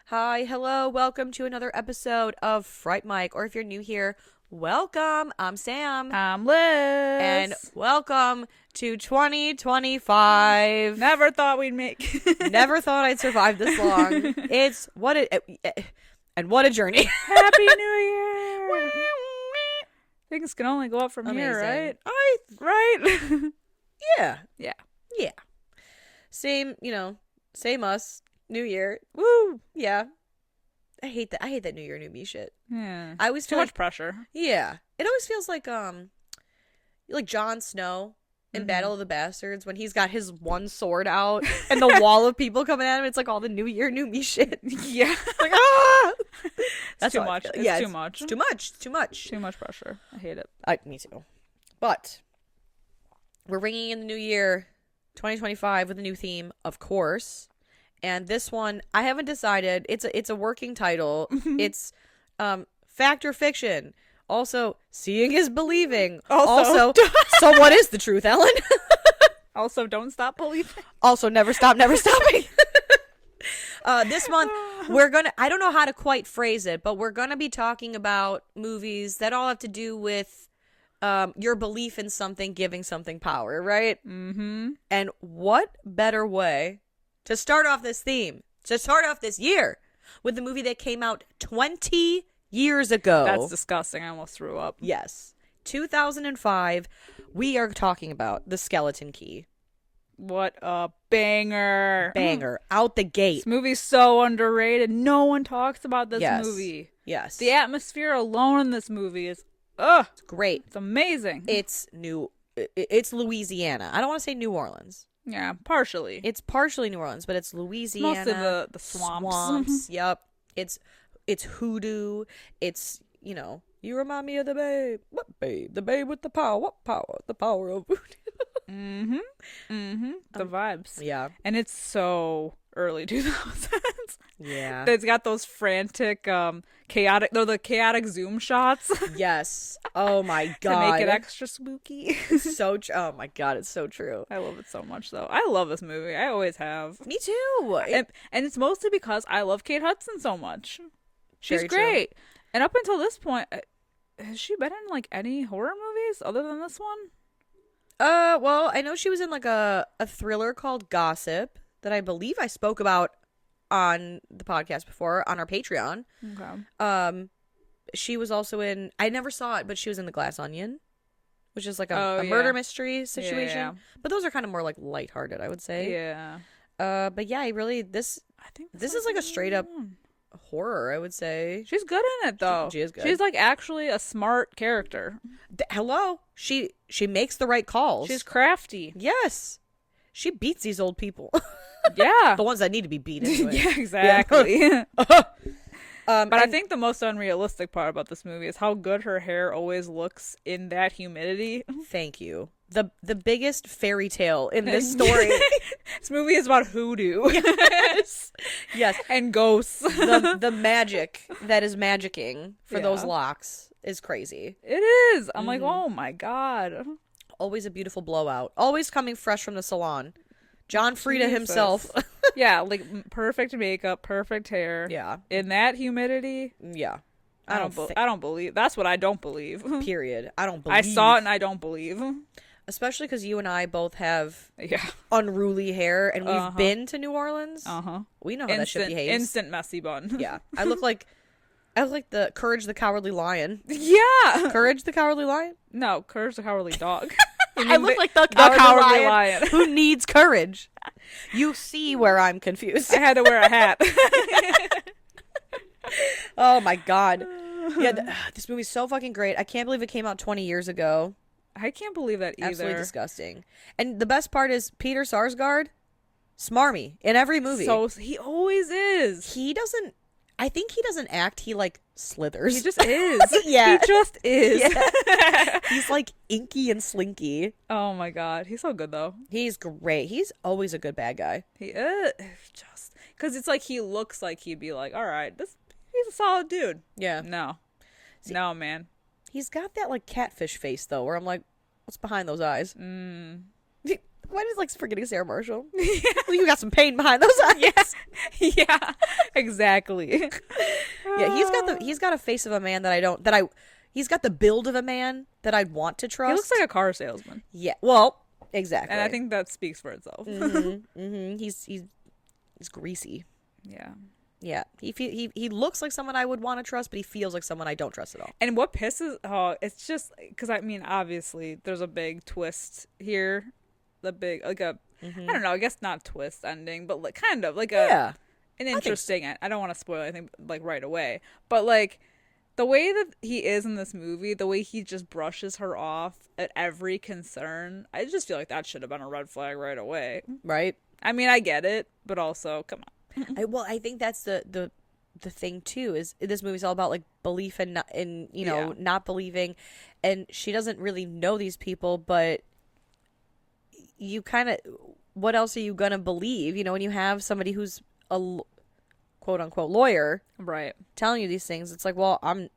Hi, hello, welcome to another episode of Fright Mic, or if you're new here, welcome. I'm Sam. I'm Liz. And welcome to 2025. Never thought we'd make Never thought I'd survive this long. It's what a journey. Happy New Year. Things can only go up from here, right? Right? Yeah. Same us. New Year. Woo. Yeah. I hate that New Year, New Me shit. Yeah. I always feel too much pressure. Yeah. It always feels like Jon Snow in Battle of the Bastards when he's got his one sword out and the wall of people coming at him. It's like all the New Year, New Me shit. Yeah. Like, ah! That's too much. It's too much. It's too much. Too much. Too much pressure. I hate it. Me too. But we're ringing in the new year, 2025, with a new theme, of course. And this one, I haven't decided. It's a working title. It's fact or fiction. Also, seeing is believing. Also, so what is the truth, Ellen? Also, don't stop believing. Also, never stop, never stopping. This month, I don't know how to quite phrase it, but we're going to be talking about movies that all have to do with your belief in something giving something power, right? Mm-hmm. And what better way to start off this theme, to start off this year, with the movie that came out 20 years ago. That's disgusting. I almost threw up. Yes. 2005, we are talking about The Skeleton Key. What a banger. Banger. Out the gate. This movie's so underrated. No one talks about this movie. Yes. The atmosphere alone in this movie is, it's great. It's amazing. It's Louisiana. I don't want to say New Orleans. Yeah, partially. It's partially New Orleans, but it's Louisiana. It's mostly the swamps. Yep. It's hoodoo. It's, you remind me of the babe. What babe? The babe with the power. What power? The power of voodoo. Mm-hmm. Mm-hmm. The vibes. Yeah. And it's so early 2000s. Yeah. It's got those frantic, chaotic zoom shots. Yes. Oh my God. To make it extra spooky. Oh my God, it's so true. I love it so much, though. I love this movie. I always have. Me too. And it's mostly because I love Kate Hudson so much. She's Very great. true. And up until this point, has she been in any horror movies other than this one? Well, I know she was in a thriller called Gossip that I believe I spoke about on the podcast before on our Patreon. Okay. She was also in, I never saw it, but she was in The Glass Onion, which is a murder mystery situation. Yeah. But those are kind of more lighthearted, I would say. Yeah. But yeah, I think this is a straight up horror, I would say. She's good in it, though. She is good. She's actually a smart character. Hello. She makes the right calls. She's crafty. Yes. She beats these old people. Yeah. The ones that need to be beat anyway. Yeah, exactly. Yeah. But I think the most unrealistic part about this movie is how good her hair always looks in that humidity. Thank you. The biggest fairy tale in this story. This movie is about hoodoo. Yes. Yes. And ghosts. The magic that is magicking for those locks is crazy. It is. I'm like, oh my God. Always a beautiful blowout. Always coming fresh from the salon. John Frieda himself. Yeah, perfect makeup, perfect hair. Yeah. In that humidity. Yeah. I don't believe. That's what I don't believe. Period. I don't believe. I saw it and I don't believe. Especially because you and I both have unruly hair, and we've been to New Orleans. We know how that shit behaves. Instant messy bun. Yeah. I look like the Courage the Cowardly Lion. Yeah. Courage the Cowardly Lion? No, Courage the Cowardly Dog. I look like the cowardly lion who needs courage. You see where I'm confused. I had to wear a hat. Oh my God. Yeah, this movie's so fucking great. I can't believe it came out 20 years ago. I can't believe that either. Absolutely disgusting. And the best part is Peter Sarsgaard, smarmy in every movie. So he always is. I think he doesn't act. He slithers. He just is. Yeah. He just is. Yeah. He's like inky and slinky. Oh my god. He's so good though. He's great. He's always a good bad guy. He is. Just because it's like he looks like he'd be like, all right, he's a solid dude. Yeah. No. See, no, man. He's got that like catfish face though, where I'm like, what's behind those eyes? Why is like forgetting Sarah Marshall? Yeah. Well, you got some pain behind those eyes. Yeah. Exactly. Yeah, he's got a face of a man he's got the build of a man that I'd want to trust. He looks like a car salesman. Yeah. Well, exactly. And I think that speaks for itself. He's greasy. Yeah. Yeah. He looks like someone I would want to trust, but he feels like someone I don't trust at all. And what it's just because I mean, obviously, there's a big twist here. The big, like I don't know, I guess not twist ending, but like kind of like an interesting. I don't want to spoil anything like right away, but like the way that he is in this movie, the way he just brushes her off at every concern, I just feel like that should have been a red flag right away. Right. I mean, I get it, but also, come on. I think that's the thing too, is this movie's all about like belief and not believing, and she doesn't really know these people, but you kind of, what else are you gonna believe? You know, when you have somebody who's a quote unquote lawyer, right, telling you these things, it's like, well, I'm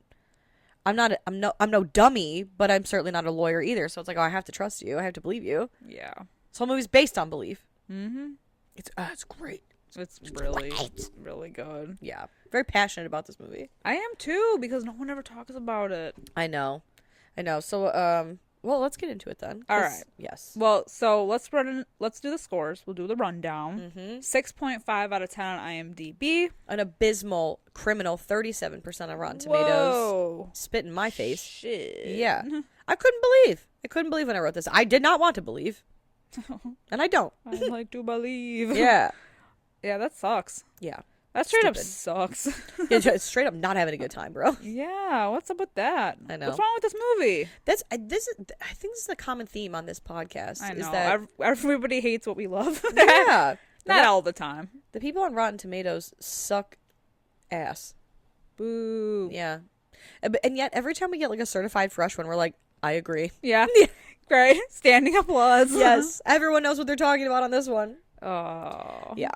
no dummy, but I'm certainly not a lawyer either. So it's like, oh, I have to trust you. I have to believe you. Yeah. This whole movie's based on belief. Mm-hmm. It's great. It's really good. Yeah. Very passionate about this movie. I am too, because no one ever talks about it. I know. So, well, let's get into it then. All right. Yes. Well, so let's do the scores. We'll do the rundown. 6.5 out of 10 on IMDb. An abysmal criminal 37% on Rotten Tomatoes. Whoa. Spit in my face. Shit. Yeah. I couldn't believe when I wrote this. I did not want to believe. And I don't. I like to believe. Yeah. Yeah, that sucks. Yeah. That straight up Stupid. sucks. It's straight up not having a good time, bro. Yeah, what's up with that? I know. What's wrong with this movie? I think this is a common theme on this podcast. I know. Is that everybody hates what we love. yeah, Not all the time. the people on Rotten Tomatoes suck ass. Boo. Yeah, and yet every time we get like a certified fresh one, we're like, I agree. Yeah. Great. Standing applause. Yes, everyone knows what they're talking about on this one. Oh. Yeah.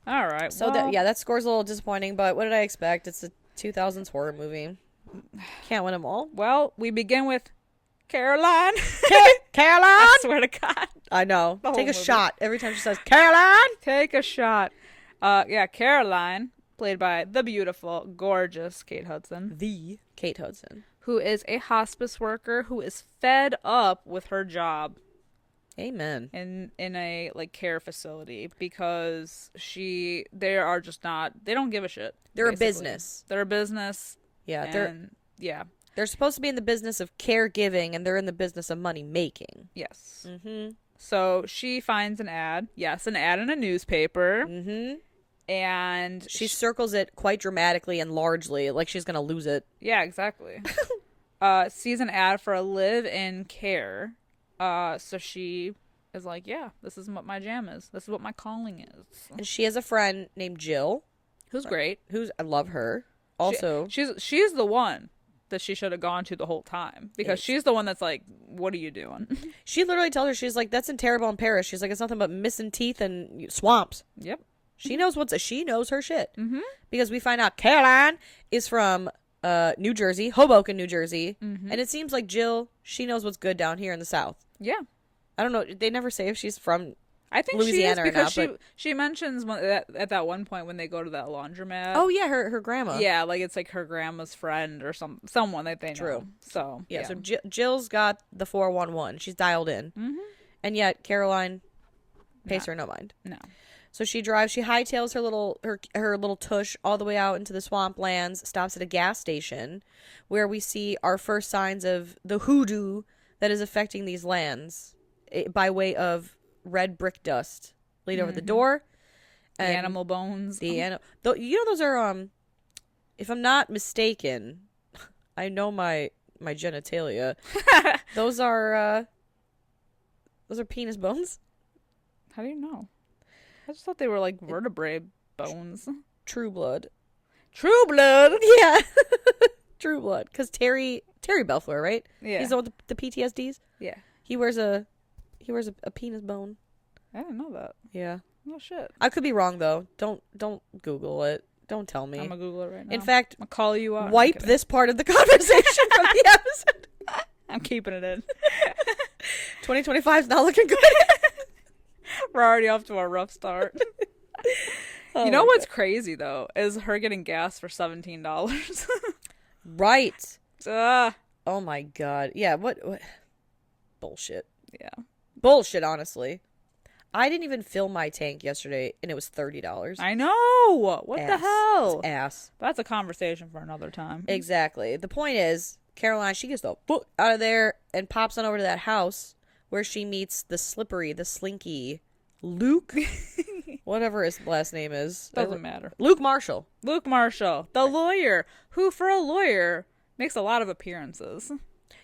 All right. So that score's a little disappointing, but what did I expect? It's a 2000s horror movie. Can't win them all. Well, we begin with Caroline. Caroline. I swear to God. I know. The whole Take a movie. shot every time she says Caroline. Take a shot. Yeah, Caroline, played by the beautiful, gorgeous Kate Hudson, The Kate Hudson. who is a hospice worker who is fed up with her job Amen. in a like care facility because they don't give a shit. They're basically. a business. They're a business. Yeah, Yeah. they're supposed to be in the business of caregiving, and they're in the business of money making. Yes. Mm-hmm. So she finds an ad. Yes, an ad in a newspaper. Mm-hmm. And She circles it quite dramatically and largely, like she's gonna lose it. yeah, exactly. Sees an ad for a live-in care. So she is like, yeah, this is what my jam is. This is what my calling is. And she has a friend named Jill, Who's great. I love her. Also, She's the one that she should have gone to the whole time because she's the one that's like, what are you doing? she literally tells her, she's like, that's in Terrible in Paris. She's like, it's nothing but missing teeth and swamps. Yep. She knows she knows her shit. Mm-hmm. Because we find out Caroline is from New Jersey, Hoboken, New Jersey. Mm-hmm. And it seems like Jill, she knows what's good down here in the South. Yeah. I don't know. They never say if she's from I think Louisiana she is because or not, she mentions at that one point when they go to that laundromat. Oh, yeah, her grandma. Yeah, like it's like her grandma's friend or someone that they know. True. So, Yeah, so Jill's got the 411. She's dialed in. Mm-hmm. And yet Caroline pays her no mind. No. So she hightails her little tush all the way out into the swamplands, stops at a gas station where we see our first signs of the hoodoo that is affecting these lands by way of red brick dust laid over the door. The animal bones. You know, those are, if I'm not mistaken, I know my genitalia. Those are penis bones. How do you know? I just thought they were like vertebrae bones. True blood. True Blood. Yeah. True Blood. Because Terry Belfour, right? Yeah. He's the one with the PTSDs? Yeah. He wears a penis bone. I didn't know that. Yeah. Oh, shit. I could be wrong, though. Don't Google it. Don't tell me. I'm going to Google it right now. In fact, I'm going to call you out. wipe this part of the conversation from the episode. I'm keeping it in. 2025 is not looking good. We're already off to a rough start. Oh you know what's crazy, though, is her getting gas for $17. Right. Ah. Oh, my God. Yeah, what? Bullshit. Yeah. Bullshit, honestly. I didn't even fill my tank yesterday, and it was $30. I know. What the hell? It's ass. That's a conversation for another time. Exactly. The point is, Caroline, she gets the fuck out of there and pops on over to that house where she meets the slinky Luke, whatever his last name is. Doesn't matter. Luke Marshall. Luke Marshall, the lawyer, who for a lawyer makes a lot of appearances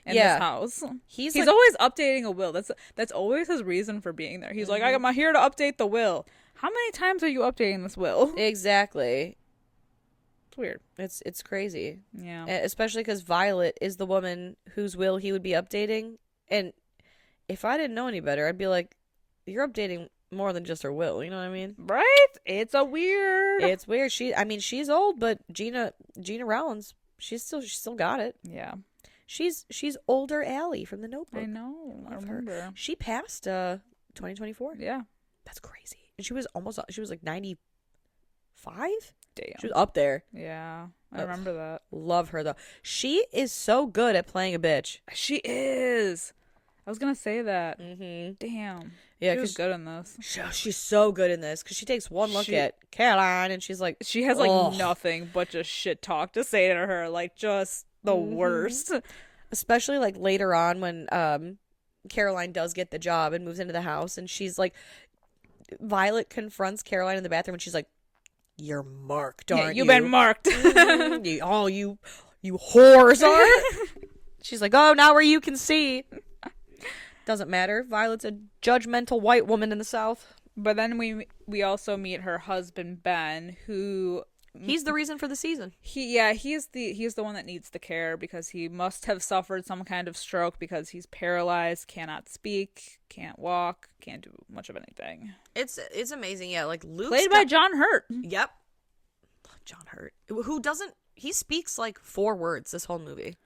in this house. He's like, always updating a will. That's always his reason for being there. He's like, I'm here to update the will. How many times are you updating this will? Exactly. It's weird. It's crazy. Yeah. Especially because Violet is the woman whose will he would be updating. And if I didn't know any better, I'd be like, you're updating more than just her will. You know what I mean? Right? It's weird. It's weird. She's old, but Gina Rollins, she's still got it. Yeah. She's older Allie from The Notebook. I know. I remember. Her. She passed 2024. Yeah. That's crazy. And she was like 95? Damn. She was up there. Yeah. I remember that. Love her though. She is so good at playing a bitch. She is. I was going to say that. Mm-hmm. Damn. Yeah, she was good in this. She's so good in this because she takes one look at Caroline and she's like, she has like nothing but just shit talk to say to her, like just the worst. Especially like later on when Caroline does get the job and moves into the house, and she's like, Violet confronts Caroline in the bathroom and she's like, "You're marked, aren't you? You've been marked. You whores are." She's like, "Oh, now where you can see." Doesn't matter. Violet's a judgmental white woman in the South. But then we also meet her husband Ben, who he's the reason for the season. He's the one that needs the care because he must have suffered some kind of stroke because he's paralyzed, cannot speak, can't walk, can't do much of anything. It's amazing. Yeah, like Luke played by John Hurt. Yep. John Hurt. He speaks like 4 words this whole movie.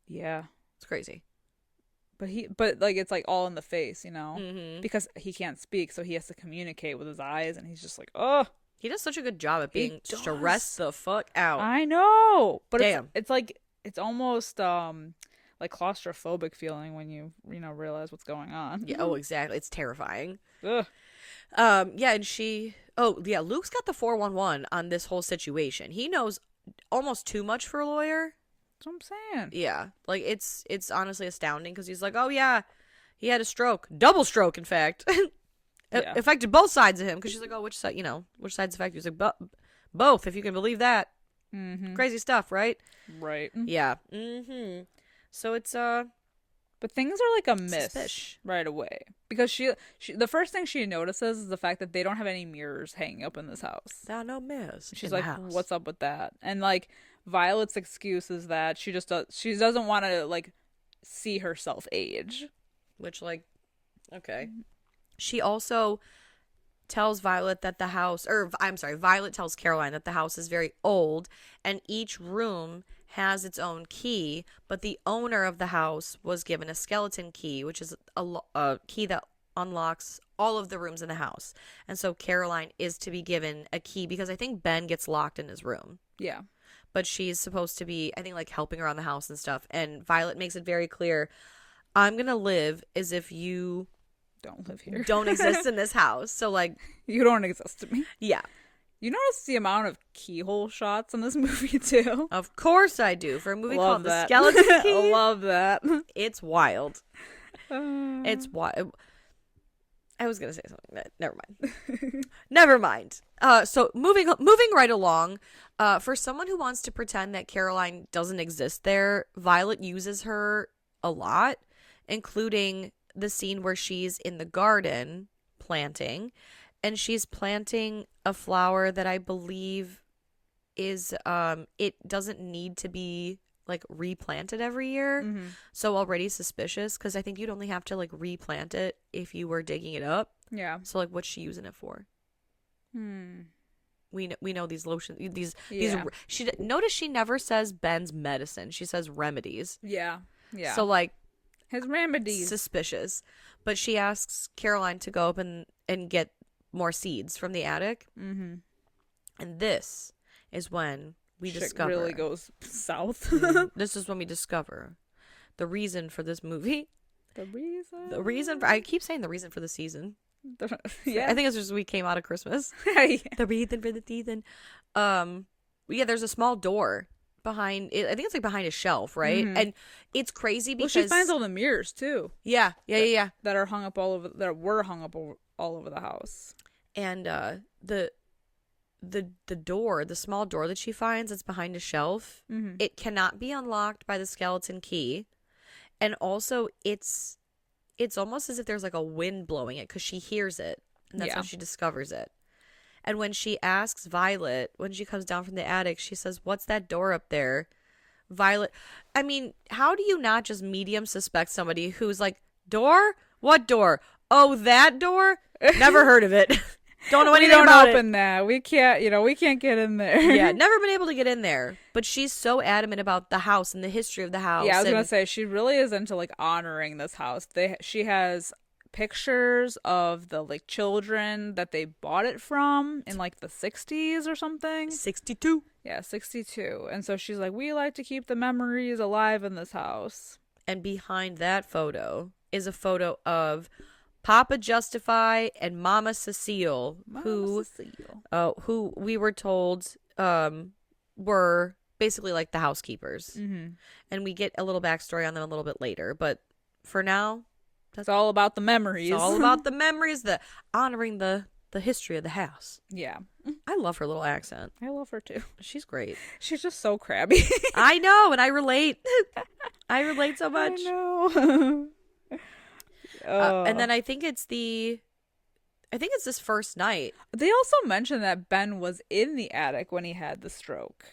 Yeah. It's crazy. But like it's like all in the face, you know, because he can't speak, so he has to communicate with his eyes, and he's just like, oh, he does such a good job at being stressed the fuck out. I know, but damn, it's like it's almost like claustrophobic feeling when you realize what's going on. Yeah, oh exactly, it's terrifying. Ugh. Yeah, and Luke's got the 411 on this whole situation. He knows almost too much for a lawyer. That's what I'm saying. Yeah, like it's honestly astounding because he's like, oh yeah, he had a stroke, double stroke, in fact. It affected both sides of him because she's like, oh, which side's affected? He's like, both, if you can believe that. Crazy stuff, right? Right. Yeah. So it's but things are like a miss right away because she the first thing she notices is the fact that they don't have any mirrors hanging up in this house. There are no mirrors. She's like, what's up with that? And like Violet's excuse is that she doesn't want to like see herself age, which like, okay. She also tells Violet that Violet tells Caroline that the house is very old and each room has its own key, but the owner of the house was given a skeleton key, which is a key that unlocks all of the rooms in the house. And so Caroline is to be given a key because I think Ben gets locked in his room. Yeah. But she's supposed to be, I think, like helping around the house and stuff. And Violet makes it very clear, I'm going to live as if you don't live here. Don't exist in this house. So like, you don't exist to me. Yeah. You notice the amount of keyhole shots in this movie too? Of course I do. For a movie called that. The Skeleton Key. I love that. It's wild. It's wild. I was going to say something. Never mind. So moving right along, for someone who wants to pretend that Caroline doesn't exist there, Violet uses her a lot, including the scene where she's in the garden planting, and she's planting a flower that I believe is it doesn't need to be like replanted every year. Mm-hmm. So already suspicious, because I think you'd only have to like replant it if you were digging it up. Yeah. So like, what's she using it for? We know these lotions. These she notice she never says Ben's medicine. She says remedies. Yeah. Yeah. So like, his remedies. Suspicious. But she asks Caroline to go up and get more seeds from the attic. Mm-hmm. And this is when we Shit discover. really goes south. This is when we discover the reason for this movie. The reason for, I keep saying the reason for the season. Yeah. I think it's just we came out of Christmas. Yeah. The reason for the season. Yeah, there's a small door behind it. I think it's like behind a shelf, right? Mm-hmm. And it's crazy because she finds all the mirrors too. Yeah. That are hung up all over. That were hung up all over the house. And the door, the small door that she finds that's behind a shelf, mm-hmm. it cannot be unlocked by the skeleton key. And also it's almost as if there's like a wind blowing it, because she hears it, and that's how she discovers it. And when she asks Violet, when she comes down from the attic, she says, "What's that door up there?" Violet, I mean, how do you not just medium suspect somebody who's like, "Door? What door? Oh, that door? Never heard of it." Don't know anything about it. We don't open that. We can't get in there. Yeah, never been able to get in there. But she's so adamant about the house and the history of the house. Yeah, I was going to say, she really is into, like, honoring this house. She has pictures of the, like, children that they bought it from in, like, the 60s or something. 62. Yeah, 62. And so she's like, we like to keep the memories alive in this house. And behind that photo is a photo of Papa Justify and Mama Cecile, who we were told were basically like the housekeepers. Mm-hmm. And we get a little backstory on them a little bit later. But for now, it's all about the memories. It's all about the memories, the honoring the history of the house. Yeah. I love her little accent. I love her too. She's great. She's just so crabby. I know, and I relate. I relate so much. I know. And then I think it's this first night. They also mentioned that Ben was in the attic when he had the stroke.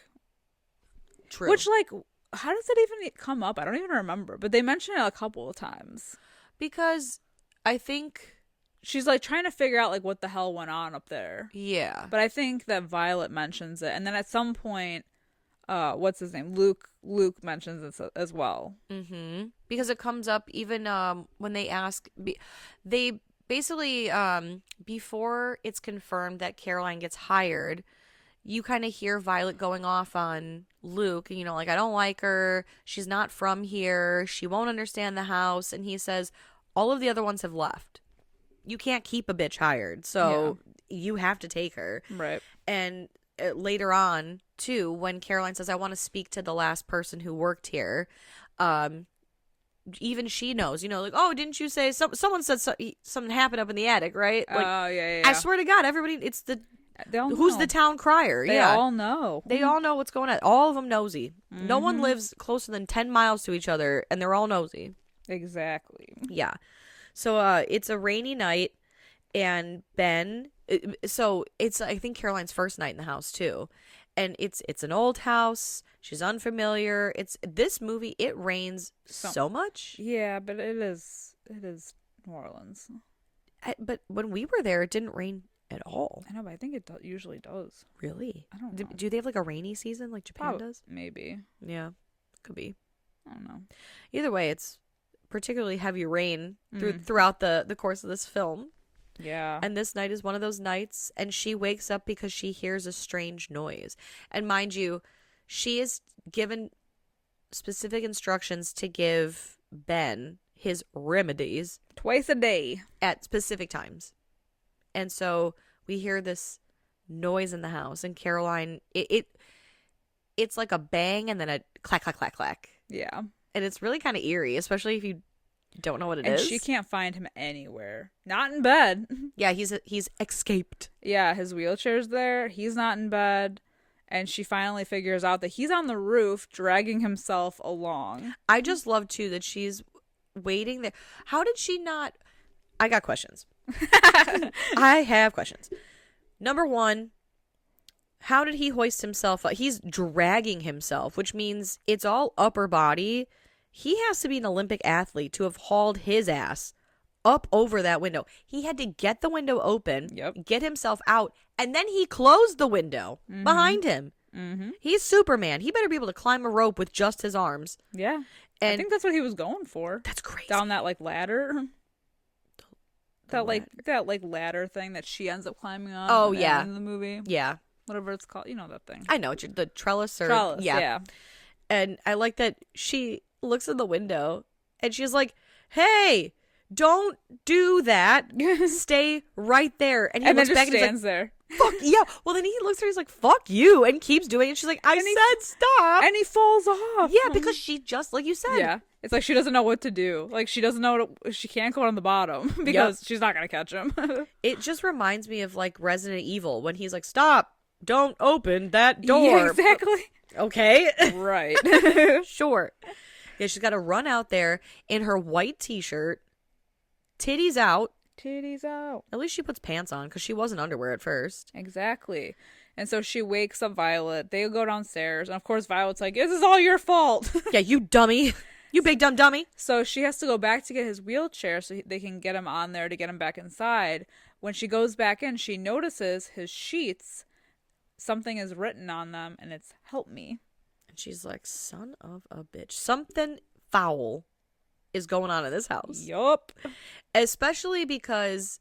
True. Which, like, how does it even come up? I don't even remember. But they mentioned it a couple of times. Because I think she's, like, trying to figure out, like, what the hell went on up there. Yeah. But I think that Violet mentions it. And then at some point, what's his name? Luke mentions it as well. Mm-hmm. Because it comes up even when they ask, they basically, before it's confirmed that Caroline gets hired, you kind of hear Violet going off on Luke, you know, like, I don't like her, she's not from here, she won't understand the house, and he says, all of the other ones have left. You can't keep a bitch hired, so you have to take her. Right. And later on, too, when Caroline says, I want to speak to the last person who worked here, even she knows, you know, like, oh, didn't you say someone said something happened up in the attic, right? Like, yeah. I swear to God, everybody, it's who's the town crier? They all know. They all know what's going on. All of them nosy. Mm-hmm. No one lives closer than 10 miles to each other, and they're all nosy. Exactly. Yeah. So it's a rainy night, and Ben. So it's, I think, Caroline's first night in the house too, and it's an old house. She's unfamiliar. This movie. It rains so much. Yeah, but it is New Orleans. But when we were there, it didn't rain at all. I know, but I think it usually does. Really? I don't know. Do they have like a rainy season like Japan does? Maybe. Yeah, could be. I don't know. Either way, it's particularly heavy rain throughout the course of this film. Yeah. And this night is one of those nights, and she wakes up because she hears a strange noise. And mind you, she is given specific instructions to give Ben his remedies twice a day at specific times. And so we hear this noise in the house, and Caroline, it's like a bang and then a clack, clack, clack, clack. Yeah. And it's really kind of eerie, especially if you don't know what it is. And she can't find him anywhere. Not in bed. Yeah, he's escaped. Yeah, his wheelchair's there. He's not in bed. And she finally figures out that he's on the roof dragging himself along. I just love, too, that she's waiting there. How did she not... I got questions. I have questions. Number one, How did he hoist himself up? He's dragging himself, which means it's all upper body. He has to be an Olympic athlete to have hauled his ass up over that window. He had to get the window open, get himself out, and then he closed the window behind him. Mm-hmm. He's Superman. He better be able to climb a rope with just his arms. Yeah. And I think that's what he was going for. That's crazy. Down that like ladder. That ladder thing that she ends up climbing on. Oh, yeah. In the movie. Yeah. Whatever it's called. You know that thing. I know. The trellis or... Trellis, yeah. And I like that she looks in the window and she's like, hey, don't do that. Stay right there. And he looks then back just and he's stands like, there. fuck yeah. Well, then he looks at her, he's like, fuck you, and keeps doing it. And she's like, I said stop. And he falls off. Yeah, because she just, like you said. Yeah. It's like she doesn't know what to do. Like she doesn't know she can't go on the bottom because she's not going to catch him. It just reminds me of like Resident Evil when he's like, stop, don't open that door. Yeah, exactly. Okay. Right. Sure. Yeah, she's got to run out there in her white t-shirt, titties out. Titties out. At least she puts pants on because she wasn't underwear at first. Exactly. And so she wakes up Violet. They go downstairs. And of course, Violet's like, this is all your fault. Yeah, you dummy. You big dumb dummy. So she has to go back to get his wheelchair so they can get him on there to get him back inside. When she goes back in, she notices his sheets. Something is written on them, and it's help me. And she's like, son of a bitch. Something foul is going on in this house. Yup. Especially because,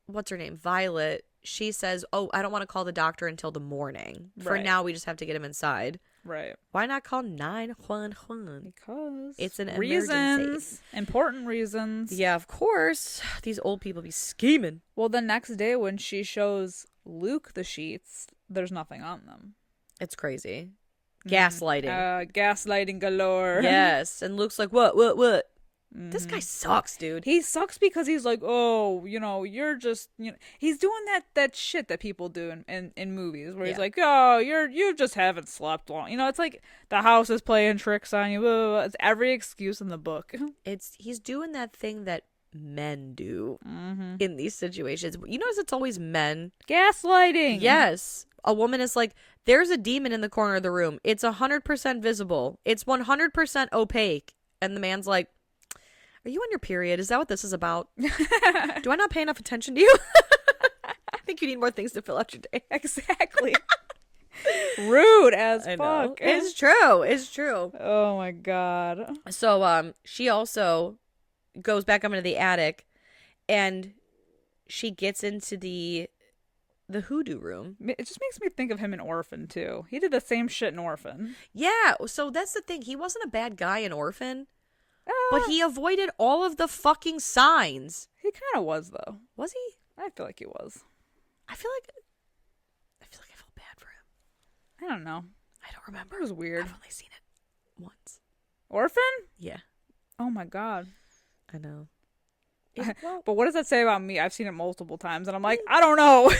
what's her name? Violet. She says, oh, I don't want to call the doctor until the morning. For now, we just have to get him inside. Right. Why not call 911? Because it's an reasons. emergency. Important reasons. Yeah, of course. These old people be scheming. Well, the next day when she shows Luke the sheets, there's nothing on them. It's crazy. Gaslighting. Gaslighting galore. Yes. And Luke's like, what? Mm-hmm. This guy sucks, dude. He sucks because he's like, oh, you're just, he's doing that shit that people do in movies where he's like, oh, you just haven't slept long. It's like the house is playing tricks on you. Blah, blah, blah. It's every excuse in the book. He's doing that thing that men do in these situations. You notice it's always men. Gaslighting. Yes. A woman is like, there's a demon in the corner of the room. It's 100% visible. It's 100% opaque. And the man's like, are you on your period? Is that what this is about? Do I not pay enough attention to you? I think you need more things to fill out your day. Exactly. Rude as I fuck. Know. It's true. It's true. Oh my god. So she also goes back up into the attic and she gets into the hoodoo room. It just makes me think of him in Orphan too. He did the same shit in Orphan. Yeah, so that's the thing. He wasn't a bad guy in Orphan. But he avoided all of the fucking signs. He kind of was, though. Was he? I feel like he was. I feel like I felt bad for him. I don't know. I don't remember. It was weird. I've only seen it once. Orphan? Yeah. Oh my god. I know. But what does that say about me? I've seen it multiple times, and I'm like, I don't know.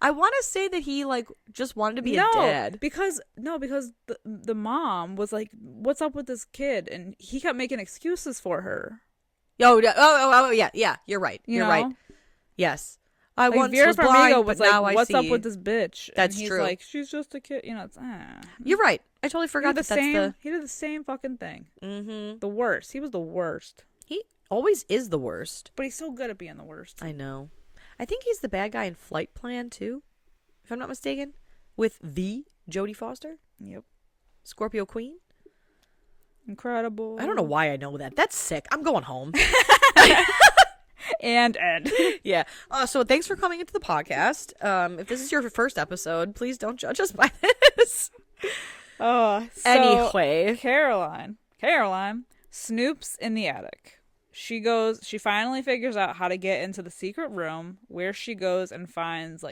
I want to say that he just wanted to be a dad. Because the mom was like, "What's up with this kid?" And he kept making excuses for her. Oh, yeah. You're right. You're right. Yes, I once Vera was blind, Farmiga was but now like, I "What's see." up with this bitch?" That's and he's true. Like, she's just a kid. It's You're right. I totally forgot that that's the. He did the same fucking thing. Mm-hmm. The worst. He was the worst. He always is the worst. But he's so good at being the worst. I know. I think he's the bad guy in Flight Plan too, if I'm not mistaken, with the Jodie Foster. Yep. Scorpio Queen. Incredible. I don't know why I know that. That's sick. I'm going home. and end. Yeah. So thanks for coming into the podcast. If this is your first episode, please don't judge us by this. Anyway, Caroline snoops in the attic. She finally figures out how to get into the secret room where she goes and finds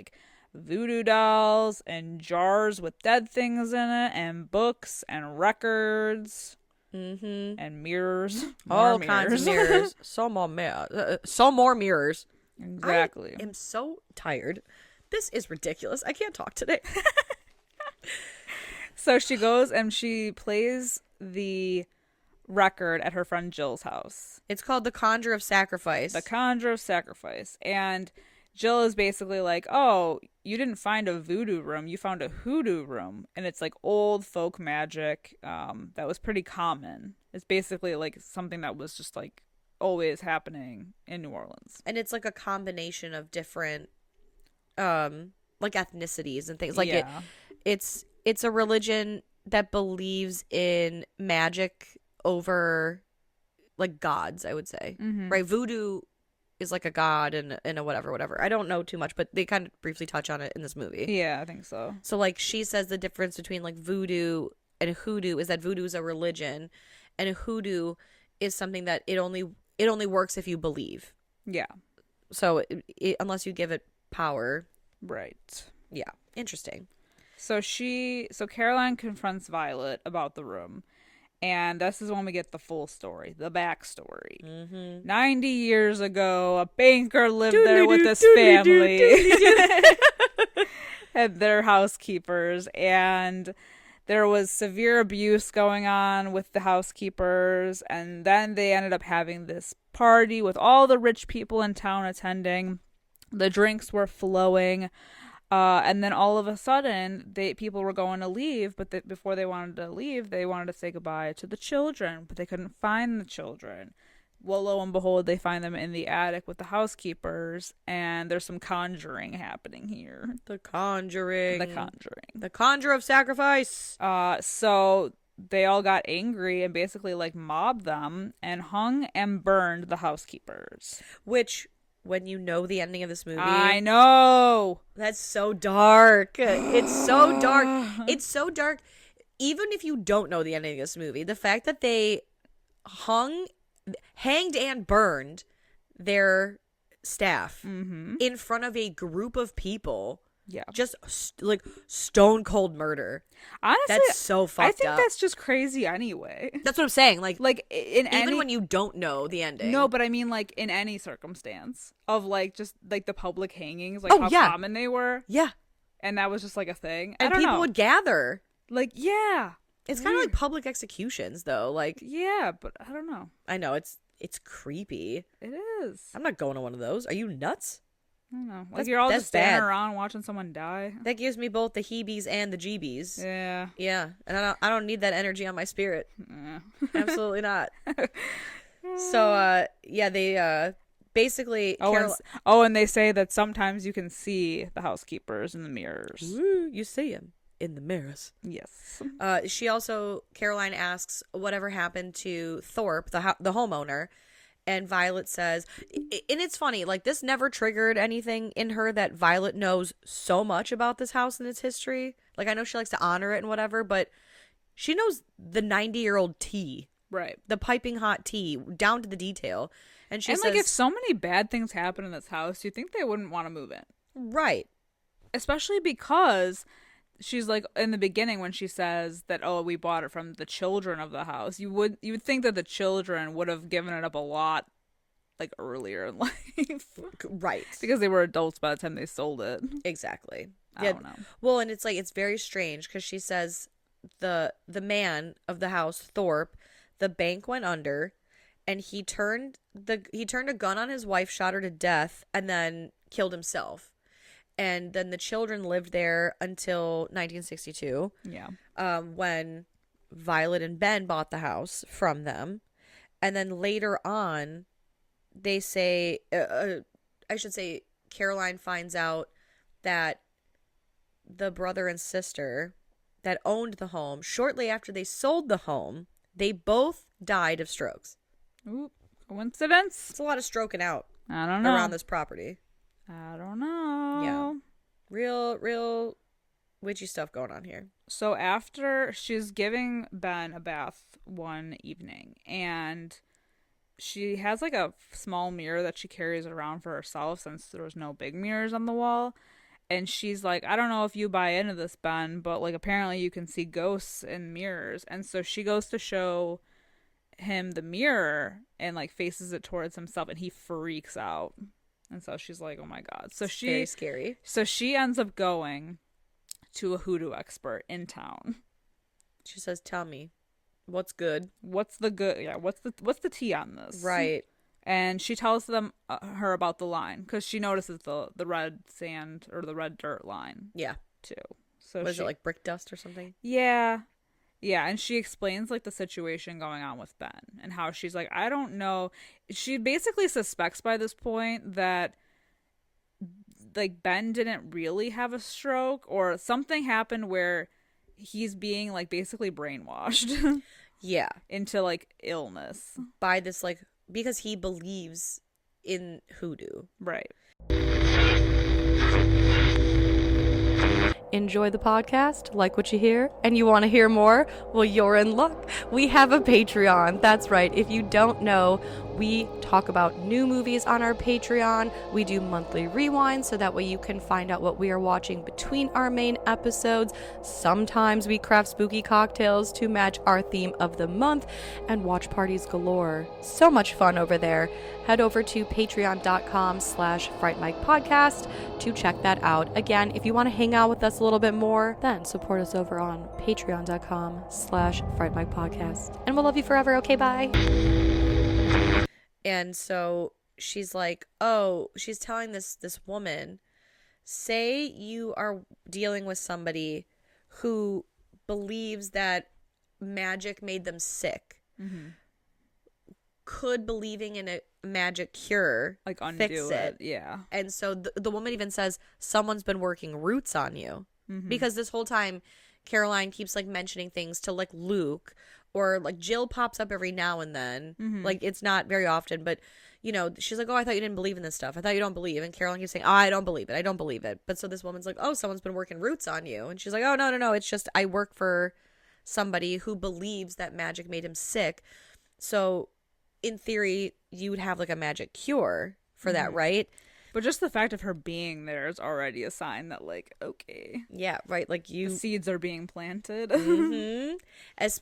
voodoo dolls and jars with dead things in it and books and records and mirrors. All kinds of mirrors. Some more mirrors. Exactly. I am so tired. This is ridiculous. I can't talk today. So she goes and she plays the record at her friend Jill's house. It's called The Conjure of Sacrifice. The Conjure of Sacrifice. And Jill is basically like, oh, you didn't find a voodoo room, you found a hoodoo room. And it's like old folk magic that was pretty common. It's basically like something that was just like always happening in New Orleans. And it's like a combination of different like ethnicities and things. Like it's a religion that believes in magic over like gods, I would say. Mm-hmm. Right? Voodoo is like a god and a whatever. I don't know too much, but they kind of briefly touch on it in this movie. Yeah, I think so. So like she says the difference between like voodoo and hoodoo is that voodoo is a religion and a hoodoo is something that it only works if you believe. Yeah. So unless you give it power. Right. Yeah. Interesting. So Caroline confronts Violet about the room. And this is when we get the full story, the backstory. Mm-hmm. 90 years ago, a banker lived there with his family and their housekeepers. And there was severe abuse going on with the housekeepers. And then they ended up having this party with all the rich people in town attending. The drinks were flowing. And then all of a sudden, people were going to leave, but before they wanted to leave, they wanted to say goodbye to the children, but they couldn't find the children. Well, lo and behold, they find them in the attic with the housekeepers, and there's some conjuring happening here. The conjuring. The conjure of sacrifice. So they all got angry and basically like mobbed them and hung and burned the housekeepers. Which, when you know the ending of this movie, I know, that's so dark. It's so dark. It's so dark. Even if you don't know the ending of this movie, the fact that they hanged and burned their staff in front of a group of people. Yeah. Just like stone cold murder. Honestly, that's so fucked up. I think that's just crazy anyway. That's what I'm saying. Like even when you don't know the ending. No, but I mean like in any circumstance of like just like the public hangings, like how common they were. Yeah. And that was just like a thing. And people would gather. Like, yeah. It's kind of like public executions though. Like, yeah, but I don't know. I know it's creepy. It is. I'm not going to one of those. Are you nuts? I don't know. Like you're all just standing around watching someone die. That gives me both the heebies and the jeebies. Yeah. Yeah. And I don't need that energy on my spirit. Absolutely not. So they basically and they say that sometimes you can see the housekeepers in the mirrors. Ooh, you see them in the mirrors. Yes. Caroline asks whatever happened to Thorpe, the homeowner. And Violet says, and it's funny, like this never triggered anything in her that Violet knows so much about this house and its history. Like I know she likes to honor it and whatever, but she knows the 90-year-old tea. Right. The piping hot tea down to the detail. And she says, like if so many bad things happen in this house, you think they wouldn't want to move in. Right. Especially because she's like in the beginning when she says that, oh, we bought it from the children of the house. You would think that the children would have given it up a lot like earlier in life. Right. Because they were adults by the time they sold it. Exactly. I don't know. Well, and it's like it's very strange because she says the man of the house, Thorpe, the bank went under and he turned a gun on his wife, shot her to death, and then killed himself. And then the children lived there until 1962. Yeah. When Violet and Ben bought the house from them. And then later on, they say, Caroline finds out that the brother and sister that owned the home, shortly after they sold the home, they both died of strokes. Ooh, coincidence? It's a lot of stroking out. I don't know. Around this property. I don't know. Yeah. Real witchy stuff going on here. So after she's giving Ben a bath one evening, and she has like a small mirror that she carries around for herself since there was no big mirrors on the wall. And she's like, I don't know if you buy into this, Ben, but like apparently you can see ghosts in mirrors. And so she goes to show him the mirror and like faces it towards himself, and he freaks out. And so she's like, oh my God. So it's very scary. So she ends up going to a hoodoo expert in town. She says, tell me, what's good? What's the good? Yeah, what's the tea on this? Right. And she tells them her about the line because she notices the red sand or the red dirt line. Yeah. Too. So was it like brick dust or something? Yeah. Yeah, and she explains like the situation going on with Ben and how she's like, I don't know. She basically suspects by this point that like Ben didn't really have a stroke or something happened where he's being like basically brainwashed. Yeah. Into like illness. By this like because he believes in hoodoo. Right. Enjoy the podcast, like what you hear, and you want to hear more? Well, you're in luck. We have a Patreon. That's right. If you don't know, we talk about new movies on our Patreon. We do monthly rewinds so that way you can find out what we are watching between our main episodes. Sometimes we craft spooky cocktails to match our theme of the month and watch parties galore. So much fun over there. Head over to patreon.com/Fright Mic podcast to check that out. Again, if you want to hang out with us a little bit more, then support us over on patreon.com/Fright Mic podcast. And we'll love you forever. Okay, bye. And so she's like, oh, she's telling this woman, say you are dealing with somebody who believes that magic made them sick. Mm-hmm. Could believing in a magic cure like undo fix it? Yeah. And so the woman even says someone's been working roots on you. Mm-hmm. Because this whole time Caroline keeps like mentioning things to like Luke, or like Jill pops up every now and then. Mm-hmm. Like it's not very often, but you know, she's like, oh, I thought you didn't believe in this stuff. I thought you don't believe. And Caroline keeps saying, oh, I don't believe it. I don't believe it. But so this woman's like, oh, someone's been working roots on you. And she's like, oh, no. It's just I work for somebody who believes that magic made him sick. So in theory, you would have like a magic cure for that, right? But just the fact of her being there is already a sign that, like, okay. Yeah, right. Like the seeds are being planted. Mm-hmm.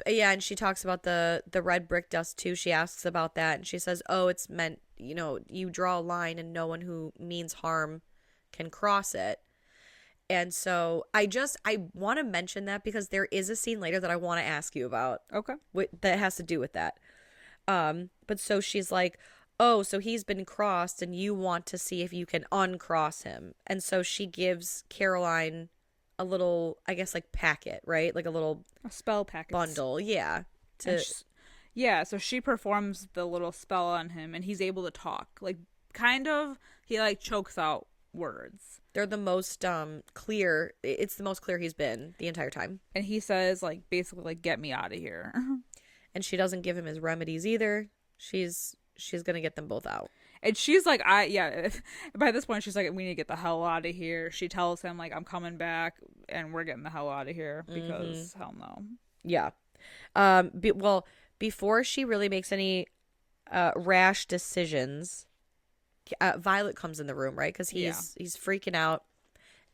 Yeah, and she talks about the red brick dust too. She asks about that, and she says, oh, it's meant, you know, you draw a line and no one who means harm can cross it. And so I want to mention that because there is a scene later that I want to ask you about. Okay. That has to do with that. But so she's like, oh, so he's been crossed and you want to see if you can uncross him. And so she gives Caroline a little, I guess, like packet, right? Like a spell packet. Bundle. Yeah. So she performs the little spell on him and he's able to talk. Like, kind of, he like chokes out words. They're the most clear. It's the most clear he's been the entire time. And he says, like, basically, like, get me out of here. And she doesn't give him his remedies either. She's gonna get them both out. And she's like, by this point, she's like, we need to get the hell out of here. She tells him, like, I'm coming back and we're getting the hell out of here because hell no. Yeah. Before she really makes any rash decisions, Violet comes in the room, right? Because he's freaking out.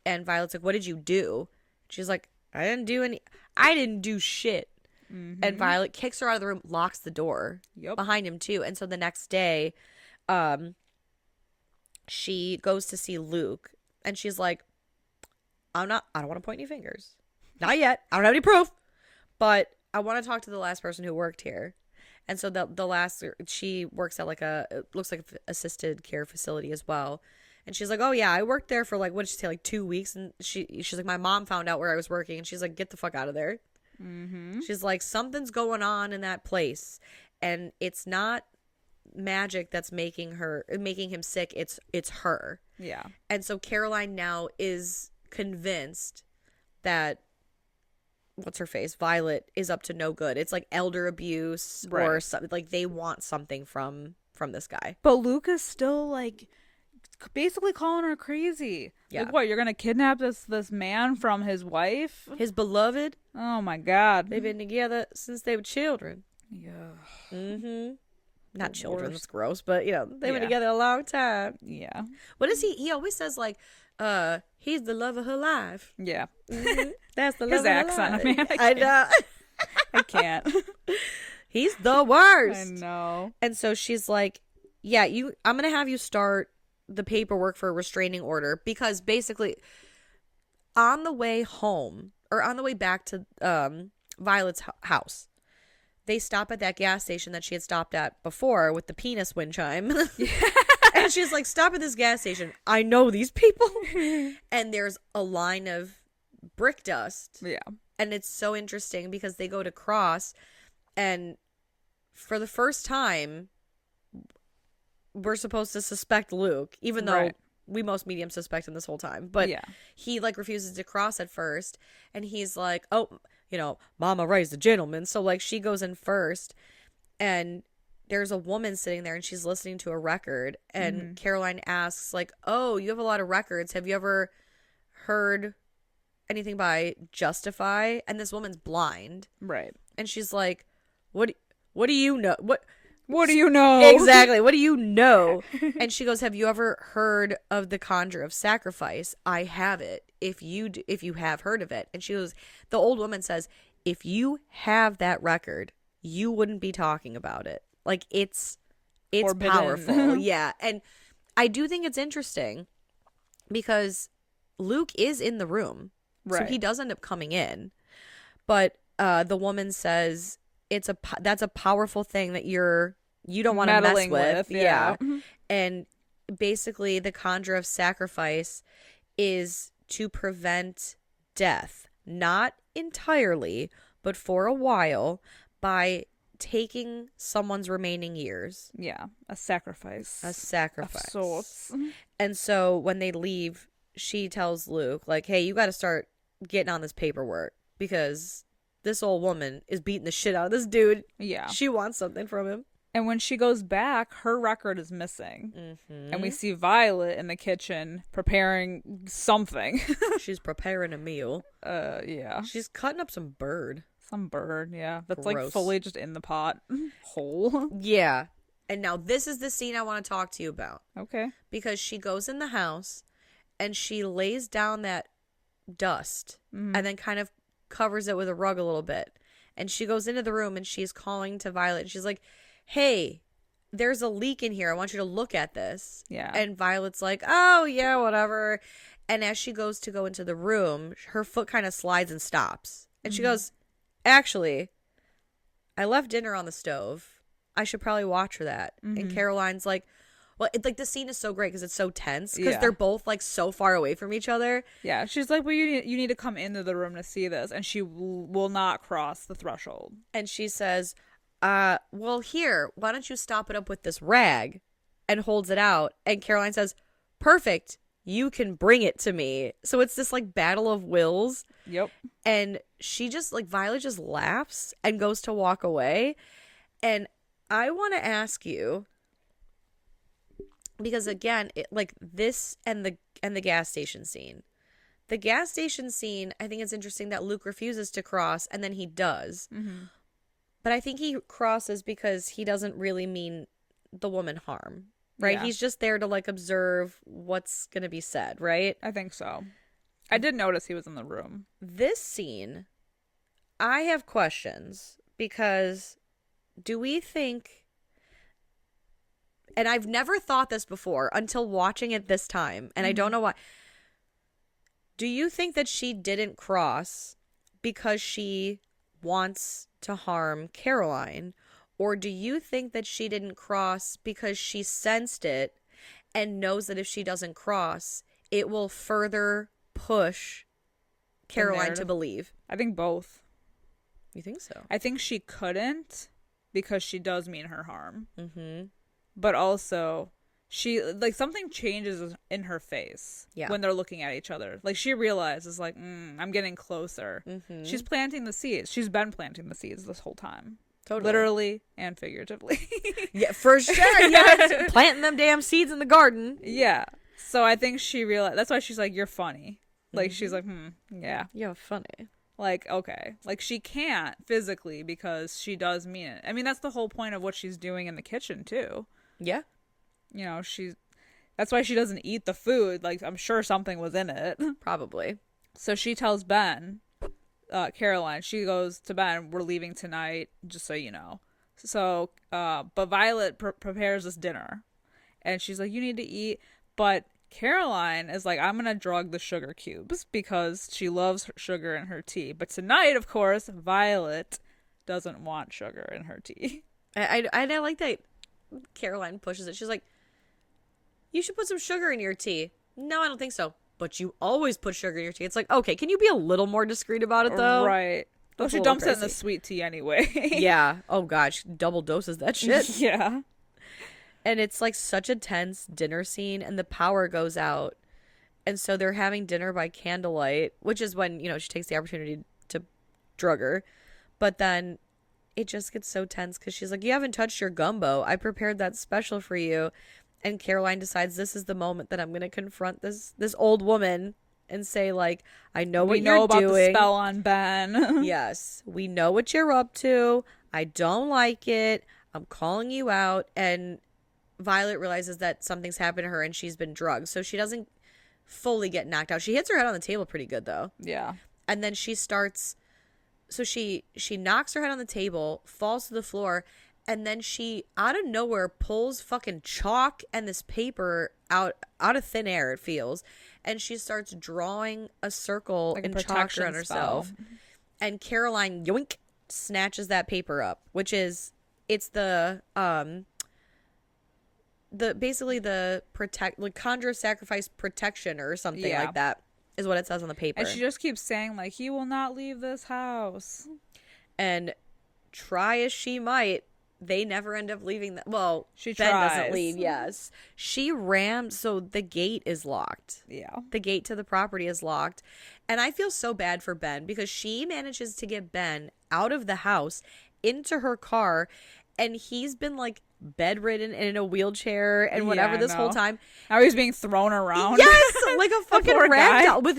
And Violet's like, what did you do? She's like, I didn't do shit. Mm-hmm. And Violet kicks her out of the room, locks the door behind him too. And so the next day, she goes to see Luke and she's like, I don't want to point any fingers. Not yet. I don't have any proof, but I want to talk to the last person who worked here. And so she works at like it looks like an assisted care facility as well. And she's like, oh yeah, I worked there for like, what did she say? Like 2 weeks. And she's like, my mom found out where I was working and she's like, get the fuck out of there. Mm-hmm. She's like, something's going on in that place, and it's not magic that's making him sick. It's her. Yeah. And so Caroline now is convinced that what's her face, Violet, is up to no good. It's like elder abuse or something. Like they want something from this guy. But Luke is still like basically calling her crazy. Yeah. Like, what, you're gonna kidnap this man from his wife, his beloved? Oh my god, they've been together since they were children. Yeah. Not children, that's gross, but you know, they've been together a long time. Yeah. What is he always says like, he's the love of her life. Yeah. Mm-hmm. That's the love of her life. His accent, man, I know. I can't. He's the worst. I know. And so she's like, yeah, I'm gonna have you start the paperwork for a restraining order, because basically on the way home or on the way back to Violet's house, they stop at that gas station that she had stopped at before with the penis wind chime. And she's like, stop at this gas station. I know these people. And there's a line of brick dust. Yeah. And it's so interesting because they go to cross, and for the first time, we're supposed to suspect Luke, even though we most medium suspect him this whole time. But he like refuses to cross at first, and he's like, oh, you know, Mama raised a gentleman. So like she goes in first, and there's a woman sitting there, and she's listening to a record, and Caroline asks like, oh, you have a lot of records. Have you ever heard anything by Justify? And this woman's blind. Right. And she's like, what do you know? What do you know? Exactly. What do you know? And she goes, have you ever heard of The Conjure of Sacrifice? I have it. If you have heard of it. And she goes, the old woman says, if you have that record, you wouldn't be talking about it. Like it's Forbidden. Powerful. Yeah. And I do think it's interesting because Luke is in the room. Right. So he does end up coming in. But the woman says that's a powerful thing that you don't want to mess with. Yeah. And basically the Conjure of Sacrifice is to prevent death, not entirely, but for a while, by taking someone's remaining years. Yeah, a sacrifice. Of sorts. And so when they leave, she tells Luke, like, hey, you got to start getting on this paperwork because this old woman is beating the shit out of this dude. Yeah. She wants something from him. And when she goes back, her record is missing. Mm-hmm. And we see Violet in the kitchen preparing something. She's preparing a meal. Yeah. She's cutting up some bird. Some bird, yeah. That's Gross. like fully just in the pot. Whole. Yeah. And now this is the scene I want to talk to you about. Okay. Because she goes in the house and she lays down that dust and then kind of covers it with a rug a little bit. And she goes into the room and she's calling to Violet. And she's like, hey, there's a leak in here. I want you to look at this. Yeah. And Violet's like, oh, yeah, whatever. And as she goes to go into the room, her foot kind of slides and stops. And she goes, actually, I left dinner on the stove. I should probably watch for that. And Caroline's like, well, it's like the scene is so great because it's so tense because they're both like so far away from each other. Yeah, she's like, well, you need to come into the room to see this. And she will not cross the threshold. And she says, well, here, why don't you stop it up with this rag? And holds it out. And Caroline says, perfect. You can bring it to me. So it's this like battle of wills. Yep. And she just like Violet just laughs and goes to walk away. And I want to ask you, because again, like this and the gas station scene. The gas station scene, I think it's interesting that Luke refuses to cross and then he does. Mm-hmm. But I think he crosses because he doesn't really mean the woman harm, right? Yeah. He's just there to like observe what's going to be said, right? I think so. I did notice he was in the room. This scene, I have questions because do we think, and I've never thought this before until watching it this time, and I don't know why. Do you think that she didn't cross because she wants to harm Caroline? Or do you think that she didn't cross because she sensed it and knows that if she doesn't cross, it will further push Caroline to believe? I think both. You think so? I think she couldn't because she does mean her harm. Mm-hmm. But also, she, like, something changes in her face when they're looking at each other. Like, she realizes, like, I'm getting closer. Mm-hmm. She's planting the seeds. She's been planting the seeds this whole time. Totally. Literally and figuratively. Yeah, for sure. Yes. Planting them damn seeds in the garden. Yeah. So I think she realized, that's why she's like, you're funny. Like, she's like, yeah. You're funny. Like, okay. Like, she can't physically because she does mean it. I mean, that's the whole point of what she's doing in the kitchen, too. Yeah. You know, that's why she doesn't eat the food. Like, I'm sure something was in it. Probably. So she tells Ben, Caroline, she goes to Ben, we're leaving tonight, just so you know. So, but Violet prepares this dinner. And she's like, you need to eat. But Caroline is like, I'm going to drug the sugar cubes because she loves sugar in her tea. But tonight, of course, Violet doesn't want sugar in her tea. I like that Caroline pushes it. She's like, you should put some sugar in your tea. No, I don't think so. But you always put sugar in your tea. It's like, okay, can you be a little more discreet about it, though? Right. Well, she dumps it in the sweet tea anyway. Yeah. Oh, gosh. Double doses that shit. Yeah. And it's like such a tense dinner scene, and the power goes out. And so they're having dinner by candlelight, which is when, she takes the opportunity to drug her. But then it just gets so tense because she's like, you haven't touched your gumbo. I prepared that special for you. And Caroline decides this is the moment that I'm going to confront this old woman and say, like, I know what you're doing. We know about the spell on Ben. Yes. We know what you're up to. I don't like it. I'm calling you out. And Violet realizes that something's happened to her and she's been drugged. So she doesn't fully get knocked out. She hits her head on the table pretty good, though. Yeah. And then she starts... So she knocks her head on the table, falls to the floor, and then she, out of nowhere, pulls fucking chalk and this paper out of thin air, it feels. And she starts drawing a circle and chalk around herself. And Caroline, yoink, snatches that paper up, which is, it's the basically the conjure, sacrifice, protection or something like that. Is what it says on the paper. And she just keeps saying, like, he will not leave this house. And try as she might, they never end up leaving. Well, Ben doesn't leave, yes. She rams, so the gate is locked. Yeah. The gate to the property is locked. And I feel so bad for Ben because she manages to get Ben out of the house into her car. And he's been, like, bedridden and in a wheelchair and whatever this whole time. Now he's being thrown around. Yes, like a fucking ragdoll with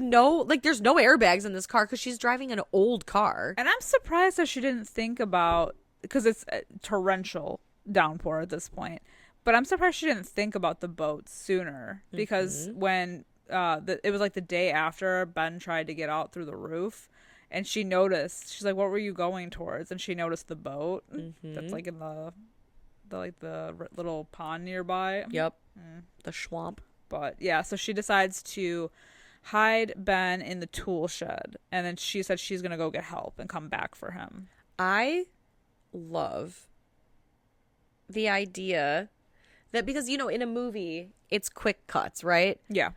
there's no airbags in this car because she's driving an old car. And I'm surprised that she didn't think about, because it's a torrential downpour at this point, but I'm surprised she didn't think about the boat sooner because when it was like the day after Ben tried to get out through the roof. And she noticed, she's like, what were you going towards? And she noticed the boat that's like in the little pond nearby. Yep. The swamp. But yeah, so she decides to hide Ben in the tool shed. And then she said she's going to go get help and come back for him. I love the idea that because, in a movie, it's quick cuts, right? Yeah.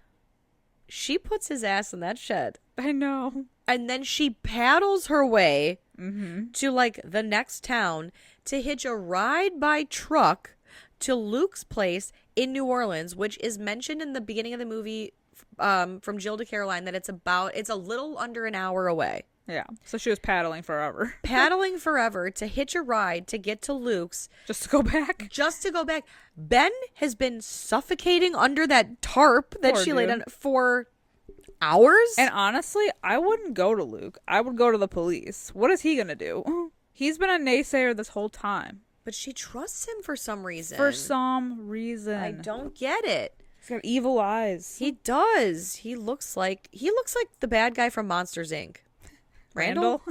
She puts his ass in that shed. I know. And then she paddles her way to, like, the next town to hitch a ride by truck to Luke's place in New Orleans, which is mentioned in the beginning of the movie from Jill to Caroline that it's a little under an hour away. Yeah. So she was paddling forever. Paddling forever to hitch a ride to get to Luke's. Just to go back? Just to go back. Ben has been suffocating under that tarp that she laid on for hours. And honestly, I wouldn't go to Luke. I would go to the police. What is he going to do? He's been a naysayer this whole time. But she trusts him for some reason. For some reason. I don't get it. He's got evil eyes. He does. He looks like the bad guy from Monsters, Inc. Randall?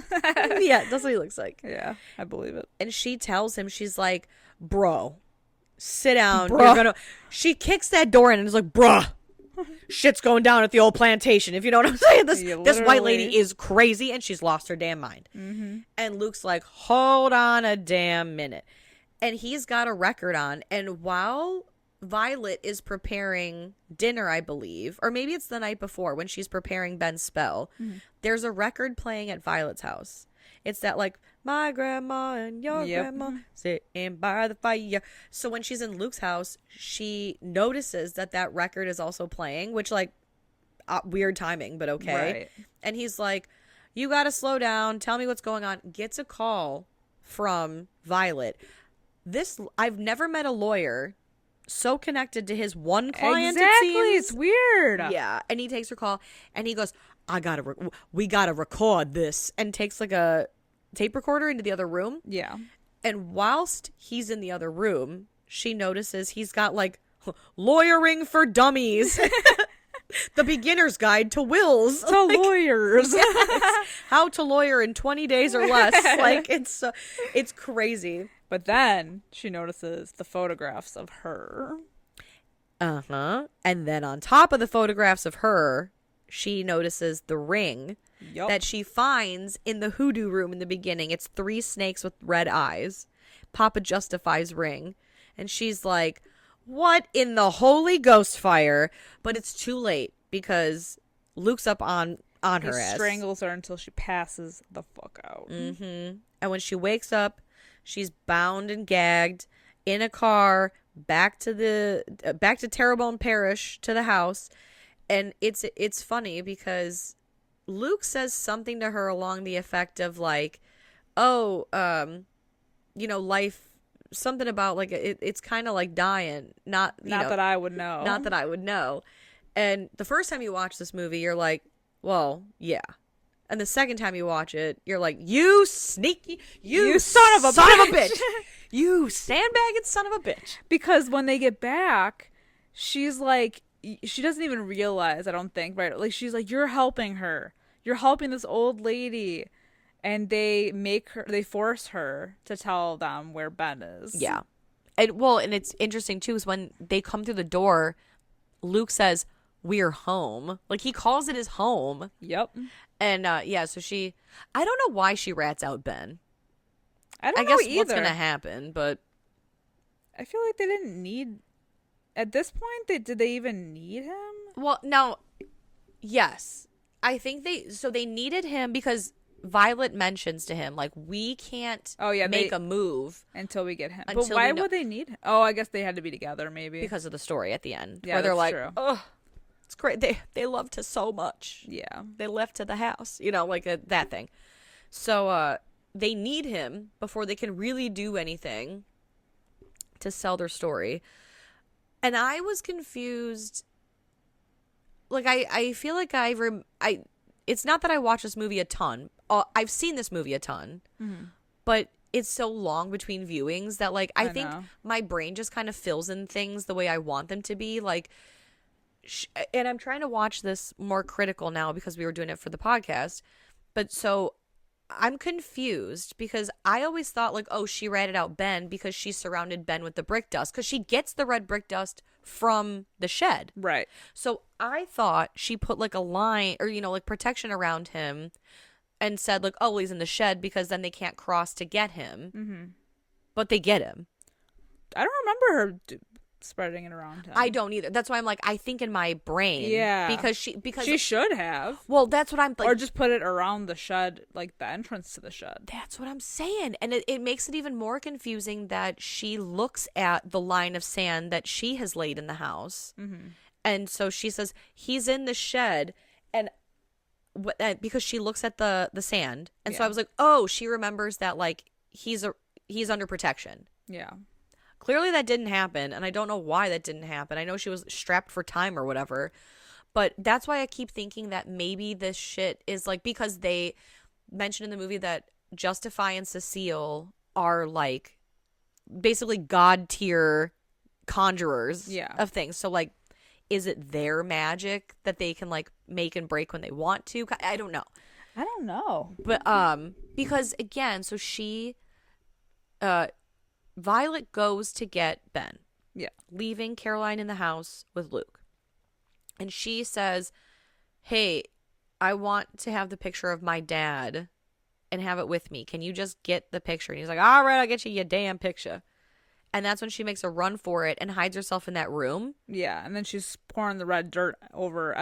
Yeah, that's what he looks like. Yeah, I believe it. And she tells him, she's like, bro, sit down. Bruh. She kicks that door in and is like, bruh, shit's going down at the old plantation. If you know what I'm saying. This white lady is crazy and she's lost her damn mind. And Luke's like, hold on a damn minute. And he's got a record on. And while Violet is preparing dinner, I believe, or maybe it's the night before when she's preparing Ben's spell, there's a record playing at Violet's house. It's that, like, my grandma and your grandma sitting by the fire. So when she's in Luke's house, she notices that record is also playing, which, like, weird timing, but okay. Right. And he's like, you got to slow down. Tell me what's going on. Gets a call from Violet. I've never met a lawyer so connected to his one client. Exactly. It seems. It's weird. Yeah. And he takes her call and he goes, we gotta record this, and takes like a tape recorder into the other room. Yeah. And whilst he's in the other room, she notices he's got like lawyering for dummies. The beginner's guide to wills. To lawyers. Yes. How to lawyer in 20 days or less. Like, it's crazy. But then she notices the photographs of her. And then on top of the photographs of her, she notices the ring that she finds in the hoodoo room in the beginning. It's 3 snakes with red eyes. Papa Justify's ring. And she's like, what in the holy ghost fire? But it's too late because Luke's up on her ass. He strangles her until she passes the fuck out. Mm-hmm. And when she wakes up, she's bound and gagged in a car back to Terrebonne Parish, to the house. And it's funny because Luke says something to her along the effect of like, oh, life, something about like it's kind of like dying, not that I would know. Not that I would know. And the first time you watch this movie, you're like, well, yeah. And the second time you watch it, you're like, you sneaky, you son of a bitch. You sandbagging son of a bitch. Because when they get back, she's like, she doesn't even realize, I don't think, right? Like, she's like, you're helping her. You're helping this old lady. And they force her to tell them where Ben is. Yeah. And it's interesting, too, is when they come through the door, Luke says, we're home. Like, he calls it his home. Yep. And, so I don't know why she rats out Ben. I don't know guess either. What's going to happen, but. I feel like they didn't need, at this point, did they even need him? Well, no, yes. I think they needed him because Violet mentions to him, like, we can't make a move until we get him. But why would they need him? Oh, I guess they had to be together, maybe. Because of the story at the end. Yeah, where they're like, true. oh, it's great. They loved us so much. Yeah. They left to the house. Like that thing. So they need him before they can really do anything to sell their story. And I was confused. Like, I feel like it's not that I watch this movie a ton. I've seen this movie a ton, but it's so long between viewings that, like, I think my brain just kind of fills in things the way I want them to be. Like, and I'm trying to watch this more critical now because we were doing it for the podcast. But so I'm confused because I always thought, like, oh, she ratted out Ben because she surrounded Ben with the brick dust because she gets the red brick dust from the shed. Right. So I thought she put like a line or, like protection around him and said like, oh, well, he's in the shed because then they can't cross to get him. Mm-hmm. But they get him. I don't remember her spreading it around him. I don't either. That's why I'm like, I think in my brain. Yeah. Because she should have. Well, that's what I'm like. Or just put it around the shed, like the entrance to the shed. That's what I'm saying. And it makes it even more confusing that she looks at the line of sand that she has laid in the house. Mm-hmm. And so she says, he's in the shed. And because she looks at the sand. And so I was like, oh, she remembers that like he's under protection. Yeah. Clearly that didn't happen, and I don't know why that didn't happen. I know she was strapped for time or whatever, but that's why I keep thinking that maybe this shit is like, because they mentioned in the movie that Justify and Cecile are like basically god tier conjurers of things. So like, is it their magic that they can like make and break when they want to? I don't know. But because again, so she Violet goes to get Ben. Yeah. Leaving Caroline in the house with Luke. And she says, hey, I want to have the picture of my dad and have it with me. Can you just get the picture? And he's like, all right, I'll get you your damn picture. And that's when she makes a run for it and hides herself in that room. Yeah. And then she's pouring the red dirt over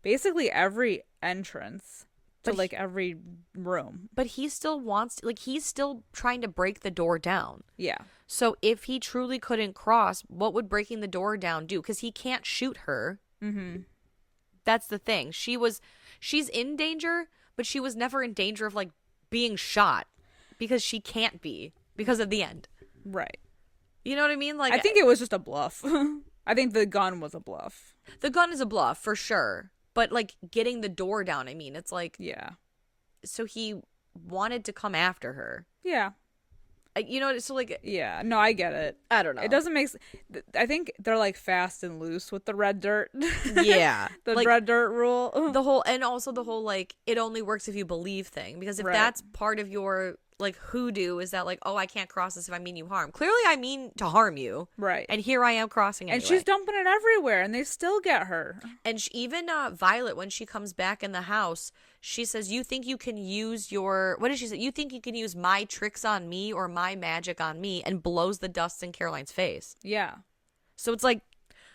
basically every entrance. To like every room. But he still wants to, like, he's still trying to break the door down. Yeah. So if he truly couldn't cross, what would breaking the door down do? Because he can't shoot her. Mm-hmm. That's the thing. She's in danger, but she was never in danger of like being shot because she can't be because of the end. Right. You know what I mean? Like, I think it was just a bluff. I think the gun was a bluff. The gun is a bluff for sure. But, like, getting the door down, I mean, it's like... Yeah. So he wanted to come after her. Yeah. You know, so, like... Yeah. No, I get it. I don't know. It doesn't make... I think they're, like, fast and loose with the red dirt. Yeah. The like, red dirt rule. The whole... And also the whole, like, it only works if you believe thing. Because if that's part of your like hoodoo is that like, oh, I can't cross this if I mean you harm. Clearly I mean to harm you. Right. And here I am crossing anyway. And she's dumping it everywhere and they still get her. And even Violet, when she comes back in the house, she says, you think you can use what did she say? You think you can use my tricks on me or my magic on me, and blows the dust in Caroline's face. Yeah. So it's like,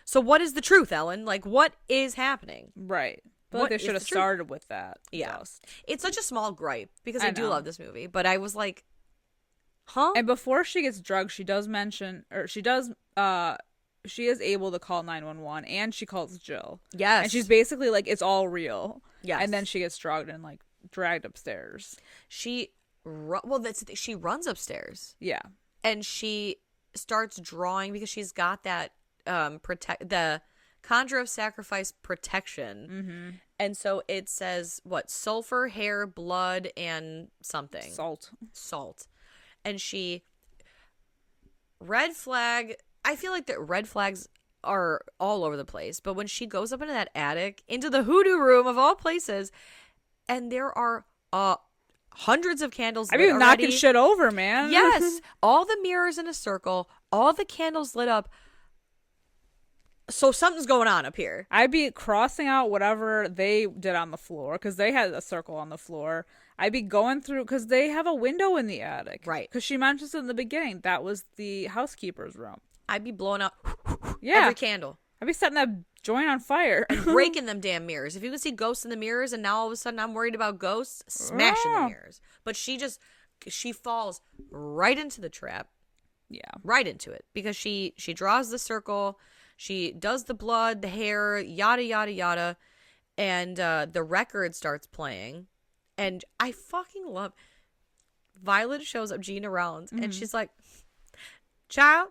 so what is the truth, Ellen? Like, what is happening? Right. But like they should have started with that. Yeah. Just. It's such a small gripe because I do love this movie, but I was like, huh? And before she gets drugged, she does mention, or she is able to call 911, and she calls Jill. Yes. And she's basically like, it's all real. Yes. And then she gets drugged and like dragged upstairs. She runs upstairs. Yeah. And she starts drawing because she's got that the Conjure of Sacrifice protection. Mm-hmm. And so it says, what? Sulfur, hair, blood, and something. Salt. And she... Red flag... I feel like that red flags are all over the place. But when she goes up into that attic, into the hoodoo room of all places, and there are hundreds of candles lit already. Knocking shit over, man. Yes. All the mirrors in a circle. All the candles lit up. So something's going on up here. I'd be crossing out whatever they did on the floor, because they had a circle on the floor. I'd be going through, because they have a window in the attic. Right. Because she mentions in the beginning that was the housekeeper's room. I'd be blowing out every candle. I'd be setting that joint on fire. And breaking them damn mirrors. If you can see ghosts in the mirrors and now all of a sudden I'm worried about ghosts, smashing the mirrors. But she falls right into the trap. Yeah. Right into it. Because she draws the circle. She does the blood, the hair, yada, yada, yada. And the record starts playing. And I fucking love... Violet shows up, Gina Rollins, and she's like, child,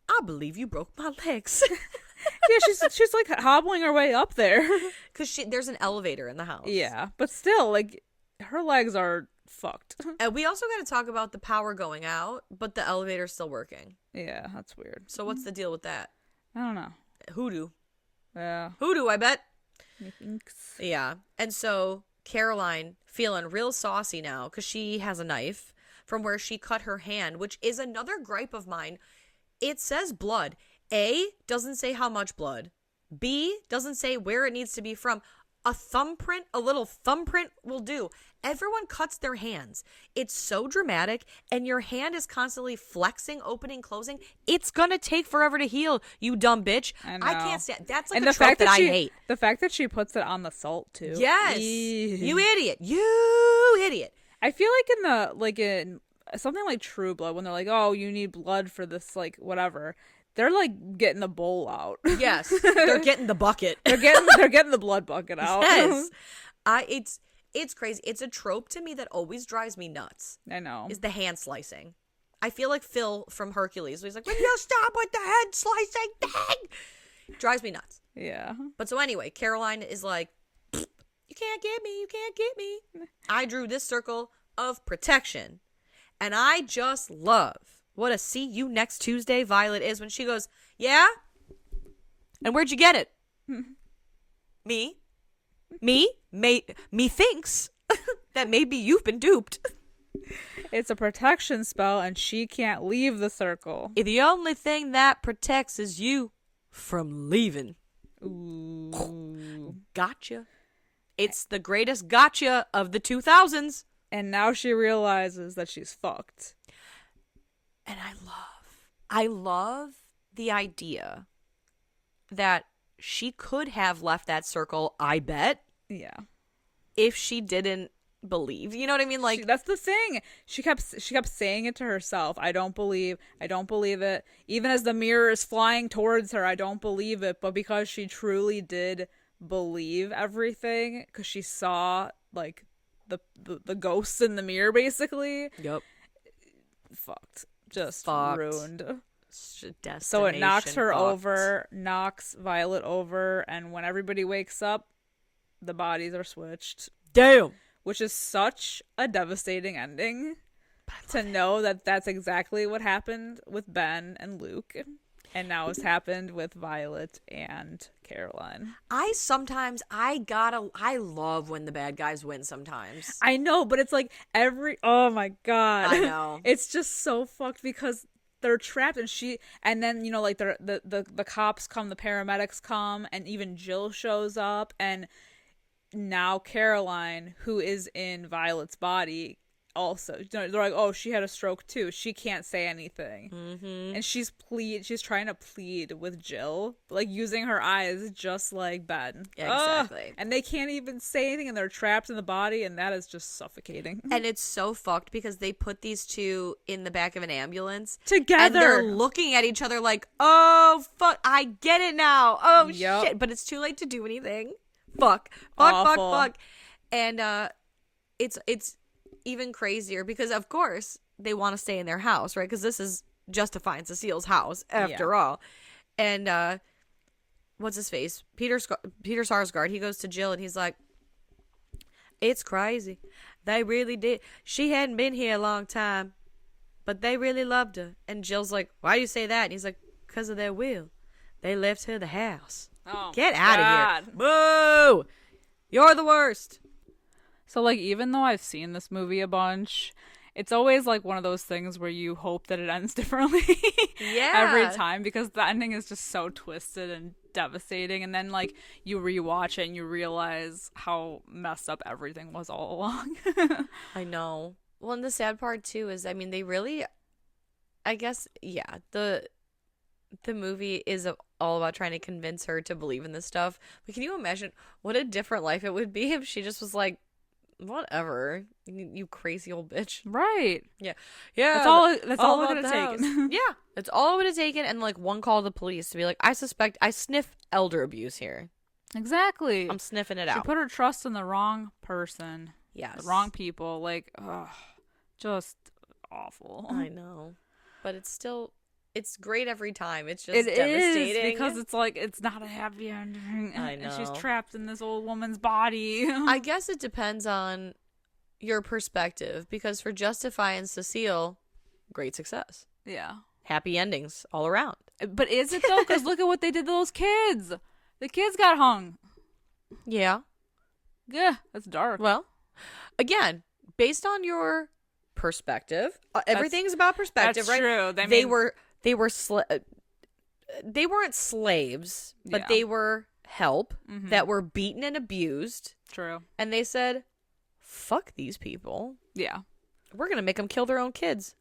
I believe you broke my legs. Yeah, she's like hobbling her way up there. Because there's an elevator in the house. Yeah, but still, like, her legs are fucked. And we also got to talk about the power going out, but the elevator's still working. Yeah, that's weird. So what's the deal with that? I don't know. Hoodoo. Yeah. Hoodoo, I bet. Thanks. Yeah. And so Caroline, feeling real saucy now because she has a knife from where she cut her hand, which is another gripe of mine. It says blood. A, doesn't say how much blood. B, doesn't say where it needs to be from. A little thumbprint will do. Everyone cuts their hands. It's so dramatic, and your hand is constantly flexing, opening, closing. It's gonna take forever to heal, you dumb bitch. I can't stand. That's like a trope that I hate. The fact that she puts it on the salt too. Yes, you idiot. You idiot. I feel like in something like True Blood, when they're like, oh, you need blood for this, like whatever. They're like getting the bowl out. Yes, they're getting the bucket. They're getting the blood bucket out. Yes, it's crazy. It's a trope to me that always drives me nuts. I know. Is the hand slicing. I feel like Phil from Hercules. He's like, "Will you stop with the hand slicing thing?" Drives me nuts. Yeah. But so anyway, Caroline is like, "You can't get me. You can't get me." I drew this circle of protection, and I just love what a see you next Tuesday Violet is when she goes, yeah? And where'd you get it? Me? Me thinks that maybe you've been duped. It's a protection spell and she can't leave the circle. The only thing that protects is you from leaving. Ooh. Gotcha. It's the greatest gotcha of the 2000s. And now she realizes that she's fucked. And I love the idea that she could have left that circle, I bet. Yeah. If she didn't believe. You know what I mean? Like that's the thing. She kept saying it to herself. I don't believe it. Even as the mirror is flying towards her, I don't believe it. But because she truly did believe everything, because she saw like the ghosts in the mirror basically. Yep. Fucked. Just fucked. Ruined. So it knocks her over, knocks Violet over, and when everybody wakes up, the bodies are switched. Damn. Which is such a devastating ending to know that that's exactly what happened with Ben and Luke. And now it's happened with Violet and Caroline. I love when the bad guys win sometimes. I know, but it's like oh my God. I know. It's just so fucked because they're trapped and then, you know, like the cops come, the paramedics come, and even Jill shows up, and now Caroline, who is in Violet's body, also, they're like, oh, she had a stroke too. She can't say anything. Mm-hmm. And she's trying to plead with Jill, like using her eyes just like Ben. Yeah, exactly. And they can't even say anything, and they're trapped in the body, and that is just suffocating. And it's so fucked because they put these two in the back of an ambulance together, and they're looking at each other like, oh fuck, I get it now. Oh shit, but it's too late to do anything. Fuck. And it's even crazier because, of course, they want to stay in their house, right? Because this is justifying Cecile's house, after all. And what's his face? Peter Sarsgaard, he goes to Jill and he's like, it's crazy. They really did. She hadn't been here a long time, but they really loved her. And Jill's like, why do you say that? And he's like, because of their will. They left her the house. Oh, get out of here. Boo! You're the worst. So, like, even though I've seen this movie a bunch, it's always, like, one of those things where you hope that it ends differently. Yeah. Every time, because the ending is just so twisted and devastating. And then, like, you rewatch it and you realize how messed up everything was all along. I know. Well, and the sad part, too, is, I mean, they really, I guess, yeah, the movie is all about trying to convince her to believe in this stuff. But can you imagine what a different life it would be if she just was like, whatever, you crazy old bitch. Right. Yeah. That's all it would have taken. Yeah. That's all it would have taken, and like one call to the police to be like, I sniff elder abuse here. Exactly. I'm sniffing it She out. put her trust in the wrong person. Yes. The wrong people. Like, ugh, just awful. I know. But it's great every time. It's just devastating. It is, because it's like, it's not a happy ending. I know. And she's trapped in this old woman's body. I guess it depends on your perspective, because for Justify and Cecile, great success. Yeah. Happy endings all around. But is it though? Because look at what they did to those kids. The kids got hung. Yeah. Yeah, that's dark. Well, again, based on your perspective, everything's about perspective, that's right? True. They weren't slaves, but they were help that were beaten and abused. True. And they said, fuck these people. Yeah. We're going to make them kill their own kids.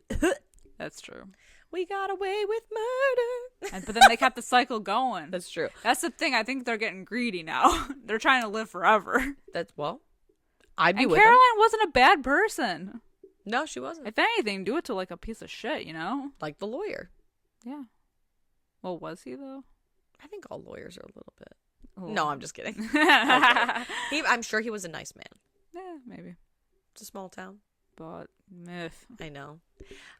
That's true. We got away with murder. But then they kept the cycle going. That's true. That's the thing. I think they're getting greedy now. They're trying to live forever. I'd be and with Caroline them. wasn't a bad person. No, she wasn't. If anything, do it to like a piece of shit, you know? Like the lawyer. Yeah. Well, was he though? I think all lawyers are a little bit. Oh. No, I'm just kidding. I'm sure he was a nice man. Yeah, maybe. It's a small town. But myth. I know.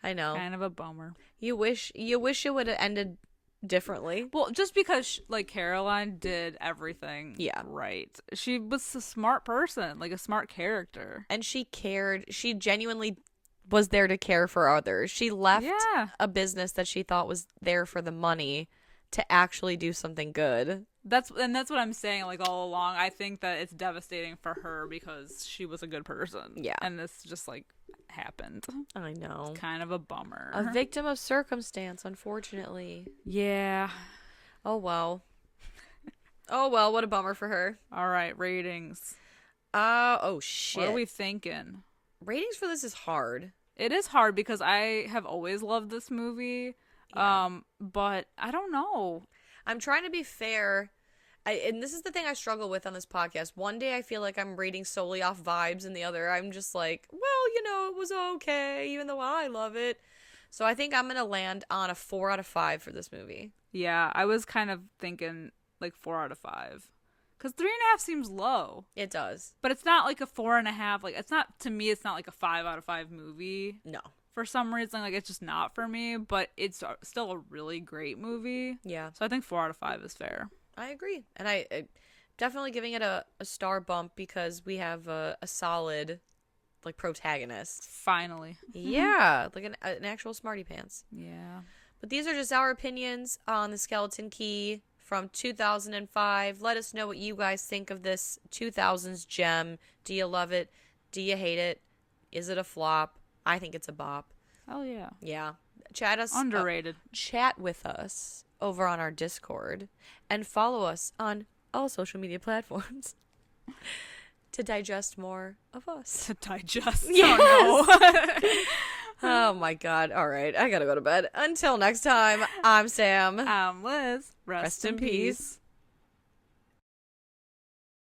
Kind of a bummer. You wish it would have ended differently. Well, just because like Caroline did everything right. She was a smart person, like a smart character. And she cared. She genuinely was there to care for others. She left a business that she thought was there for the money to actually do something good. That's what I'm saying, like all along. I think that it's devastating for her because she was a good person. Yeah. And this just like happened. I know. It's kind of a bummer. A victim of circumstance, unfortunately. Yeah. Oh well. Oh well, what a bummer for her. All right, ratings. Oh shit. What are we thinking? Ratings for this is hard. It is hard because I have always loved this movie. Yeah. But I don't know. I'm trying to be fair. And this is the thing I struggle with on this podcast. One day I feel like I'm rating solely off vibes, and the other I'm just like, well, it was okay, even though I love it. So I think I'm going to land on a 4 out of 5 for this movie. Yeah, I was kind of thinking like 4 out of 5. Because 3.5 seems low. It does. But it's not like a 4.5. Like, it's not, to me, it's not like a 5 out of 5 movie. No. For some reason, like, it's just not for me. But it's still a really great movie. Yeah. So I think 4 out of 5 is fair. I agree. And I definitely giving it a star bump because we have a solid, like, protagonist. Finally. Yeah. Like an actual smarty pants. Yeah. But these are just our opinions on the Skeleton Key from 2005. Let us know what you guys think of this 2000s gem. Do you love it? Do you hate it? Is it a flop? I think it's a bop. Oh, yeah. Yeah. Chat us. Underrated. Chat with us over on our Discord. And follow us on all social media platforms to digest more of us. To digest. Yes. Oh, no. Oh, my God. All right. I got to go to bed. Until next time, I'm Sam. I'm Liz. Rest in peace.